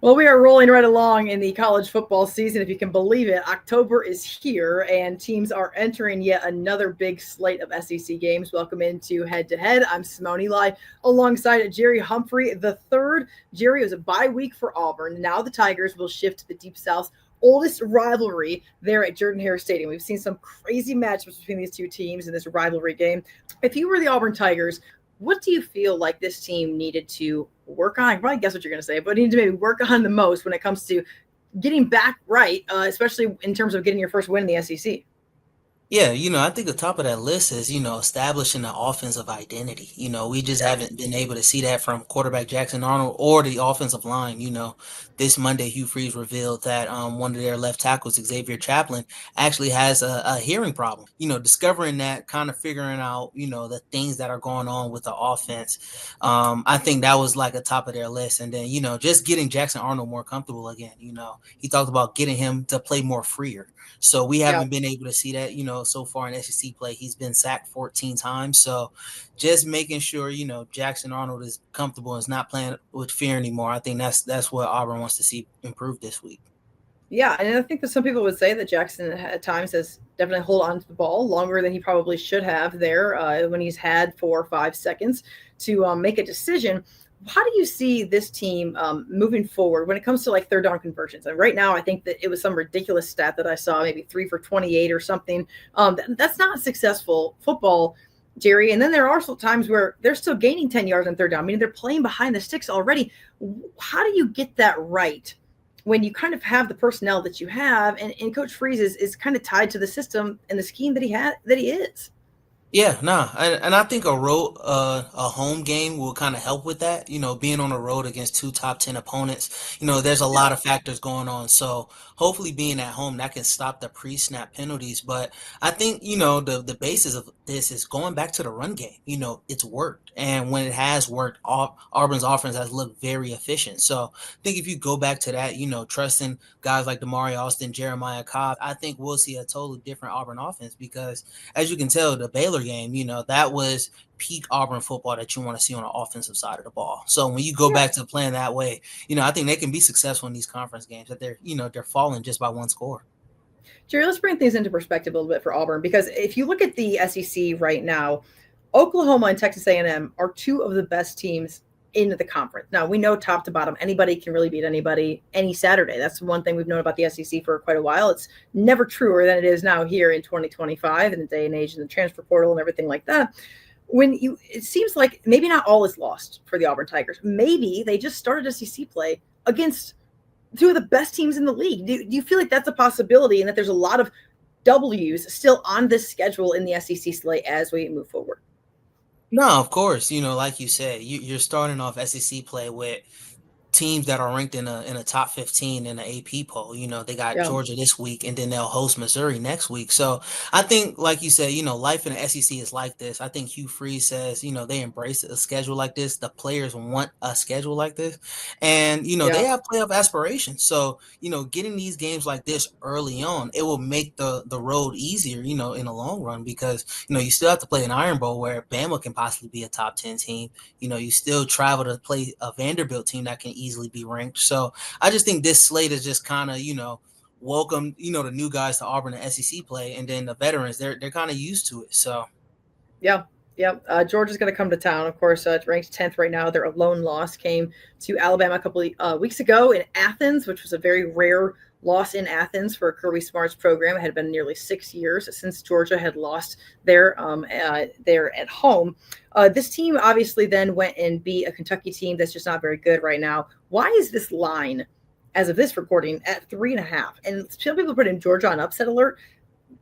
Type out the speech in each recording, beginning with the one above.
Well, we are rolling right along in the college football season, if you can believe it. October is here, and teams are entering yet another big slate of SEC games. Welcome into Head to Head. I'm Simone alongside Jerry Humphrey III. Jerry, it was a bye week for Auburn. Now the Tigers will shift to the Deep South's oldest rivalry there at Jordan-Hare Stadium. We've seen some crazy matchups between these two teams in this rivalry game. If you were the Auburn Tigers, what do you feel like this team needed to work on? I probably guess what you're going to say, but need to maybe work on the most when it comes to getting back right, especially in terms of getting your first win in the SEC? Yeah, I think the top of that list is, establishing an offensive identity. We just Yeah. haven't been able to see that from quarterback Jackson Arnold or the offensive line. This Monday, Hugh Freeze revealed that one of their left tackles, Xavier Chaplin, actually has a hearing problem. Discovering that, kind of figuring out, the things that are going on with the offense. I think that was like a top of their list. And then, just getting Jackson Arnold more comfortable again. He talked about getting him to play more freer. So we Yeah. haven't been able to see that, so far in SEC play. He's been sacked 14 times. So just making sure, Jackson Arnold is comfortable and is not playing with fear anymore. I think that's what Auburn wants to see improve this week. Yeah, and I think that some people would say that Jackson at times has definitely hold on to the ball longer than he probably should have there when he's had 4 or 5 seconds to make a decision. How do you see this team moving forward when it comes to like third down conversions? And right now, I think that it was some ridiculous stat that I saw, maybe 3 for 28 or something. That's not successful football, Jerry. And then there are also times where they're still gaining 10 yards on third down. I mean, they're playing behind the sticks already. How do you get that right when you kind of have the personnel that you have, and Coach Freeze is kind of tied to the system and the scheme that he is? Yeah, nah, and I think a home game will kind of help with that. Being on the road against two top 10 opponents. There's a Yeah. lot of factors going on. So hopefully, being at home that can stop the pre-snap penalties. But I think the basis of this is going back to the run game. It's worked, and when it has worked, Auburn's offense has looked very efficient. So I think if you go back to that, trusting guys like Damari Austin, Jeremiah Cobb, I think we'll see a totally different Auburn offense because as you can tell, the Baylor game, that was peak Auburn football that you want to see on the offensive side of the ball. So when you go Yeah. back to playing that way, I think they can be successful in these conference games that they're falling just by one score. Jerry, let's bring things into perspective a little bit for Auburn, because if you look at the SEC right now, Oklahoma and Texas A&M are two of the best teams in the conference. Now, we know top to bottom, anybody can really beat anybody any Saturday. That's one thing we've known about the SEC for quite a while. It's never truer than it is now here in 2025 in the day and age and the transfer portal and everything like that. It seems like maybe not all is lost for the Auburn Tigers. Maybe they just started SEC play against two of the best teams in the league. Do you feel like that's a possibility and that there's a lot of W's still on this schedule in the SEC slate as we move forward? No, of course, like you said, you're starting off SEC play with teams that are ranked in a top 15 in the AP poll. They got Yeah. Georgia this week and then they'll host Missouri next week. So I think, like you said, life in the SEC is like this. I think Hugh Freeze says, they embrace a schedule like this. The players want a schedule like this. And, they Yeah. have playoff aspirations. So, getting these games like this early on, it will make the road easier, in the long run because, you still have to play an Iron Bowl where Bama can possibly be a top 10 team. You still travel to play a Vanderbilt team that can easily be ranked. So I just think this slate is just kind of, welcome, the new guys to Auburn and SEC play, and then the veterans, they're kind of used to it. So Yeah. Yep. Georgia's going to come to town. Of course, it's ranked 10th right now. Their lone loss came to Alabama a couple of weeks ago in Athens, which was a very rare loss in Athens for Kirby Smart's program. It had been nearly 6 years since Georgia had lost there at home. This team obviously then went and beat a Kentucky team that's just not very good right now. Why is this line, as of this recording, at 3.5? And some people put in Georgia on upset alert.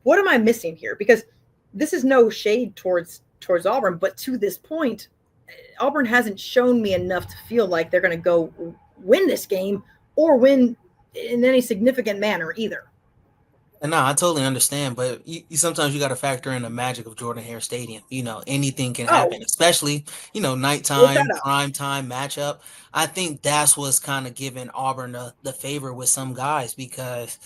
What am I missing here? Because this is no shade towards Auburn, but to this point, Auburn hasn't shown me enough to feel like they're going to go win this game or win in any significant manner either. and no, I totally understand, but you sometimes you got to factor in the magic of Jordan-Hare Stadium. Anything can Oh, happen, especially look nighttime, that up. prime time matchup. I think that's what's kind of giving Auburn the favor with some guys because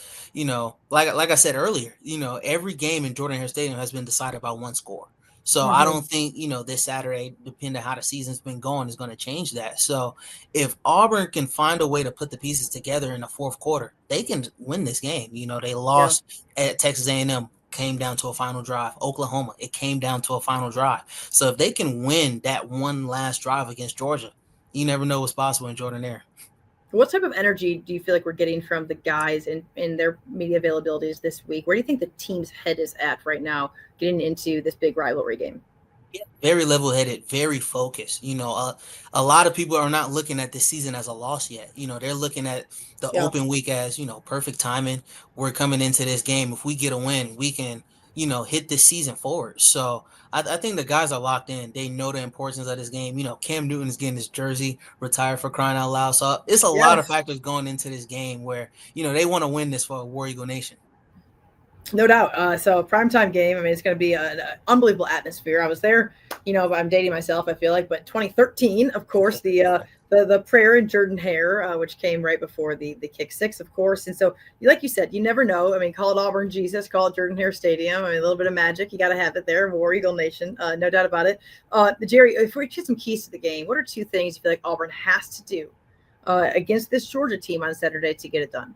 like I said earlier, every game in Jordan-Hare Stadium has been decided by one score. So I Hmm. don't think, this Saturday, depending on how the season's been going, is going to change that. So if Auburn can find a way to put the pieces together in the fourth quarter, they can win this game. They Yeah. lost at Texas A&M, came down to a final drive. Oklahoma, it came down to a final drive. So if they can win that one last drive against Georgia, you never know what's possible in Jordan Air. What type of energy do you feel like we're getting from the guys in their media availabilities this week? Where do you think the team's head is at right now, getting into this big rivalry game? Yeah, very level-headed, very focused. A lot of people are not looking at this season as a loss yet. They're looking at the Yeah. open week as, perfect timing. We're coming into this game. If we get a win, we can, hit this season forward. So I think the guys are locked in. They know the importance of this game. Cam Newton is getting his jersey retired, for crying out loud. So it's a lot of Yes. factors going into this game where, they want to win this for War Eagle Nation. No doubt. So primetime game. I mean, it's going to be an unbelievable atmosphere. I was there. I'm dating myself. I feel like, but 2013, of course, the prayer in Jordan Hare, which came right before the kick six, of course. And so, like you said, you never know. I mean, call it Auburn Jesus, call it Jordan Hare Stadium. I mean, a little bit of magic. You got to have it there. War Eagle Nation, no doubt about it. Jerry, if we get some keys to the game, what are two things you feel like Auburn has to do against this Georgia team on Saturday to get it done?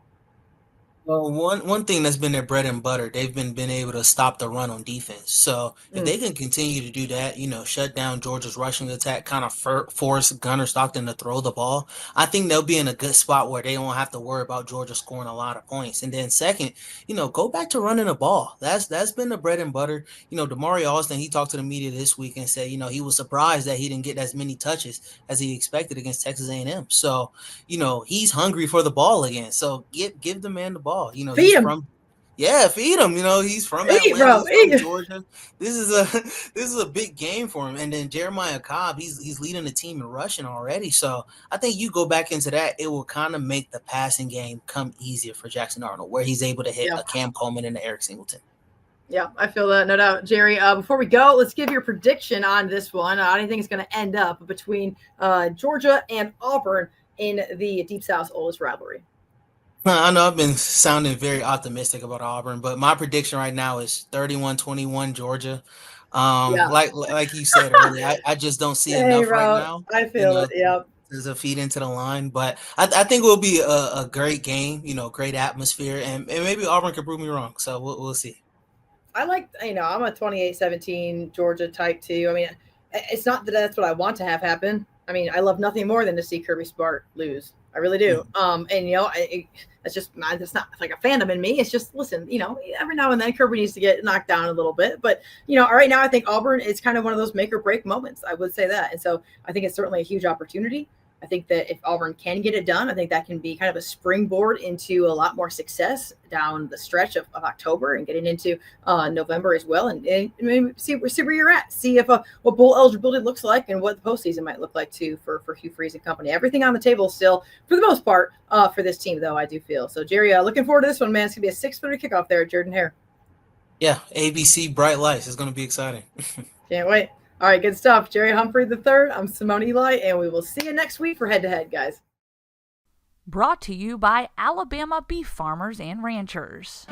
Well, one thing that's been their bread and butter, they've been able to stop the run on defense. So if Mm, they can continue to do that, shut down Georgia's rushing attack, kind of force Gunner Stockton to throw the ball, I think they'll be in a good spot where they won't have to worry about Georgia scoring a lot of points. And then second, go back to running the ball. That's been the bread and butter. Damari Alston, he talked to the media this week and said, he was surprised that he didn't get as many touches as he expected against Texas A&M. So he's hungry for the ball again. So give the man the ball. feed He's him. from yeah, feed him. He's from Eat, Atlanta. bro. He's from Eat. Georgia. This is a this is a big game for him. And then Jeremiah Cobb, he's leading the team in rushing already. So I think you go back into that, it will kind of make the passing game come easier for Jackson Arnold, where he's able to hit Yeah. a Cam Coleman and an Eric Singleton. Yeah, I feel that, no doubt. Jerry, before we go, let's give your prediction on this one. How do you think it's going to end up between Georgia and Auburn in the Deep South's oldest rivalry? I know I've been sounding very optimistic about Auburn, but my prediction right now is 31-21 Georgia. Yeah. Like you said earlier, I just don't see Hey, enough right bro. now, I feel it. Yep. as a feed into the line. But I think it will be a great game, great atmosphere, and maybe Auburn could prove me wrong. So we'll see. I like, I'm a 28-17 Georgia type too. I mean, it's not that that's what I want to have happen. I mean, I love nothing more than to see Kirby Smart lose. I really do. Mhm. And it's just, it's not like a fandom in me. It's just, listen, every now and then Kirby needs to get knocked down a little bit. But, right now I think Auburn is kind of one of those make or break moments. I would say that. And so I think it's certainly a huge opportunity. I think that if Auburn can get it done, I think that can be kind of a springboard into a lot more success down the stretch of October and getting into November as well. And maybe see where you're at. See if what bowl eligibility looks like and what the postseason might look like too for Hugh Freeze and company. Everything on the table still, for the most part, for this team, though, I do feel. So, Jerry, looking forward to this one, man. It's going to be a 6:30 kickoff there at Jordan Hare. Yeah, ABC Bright Lights is going to be exciting. Can't wait. All right, good stuff. Jerry Humphrey III. I'm Simone Eli, and we will see you next week for Head to Head, guys. Brought to you by Alabama Beef Farmers and Ranchers.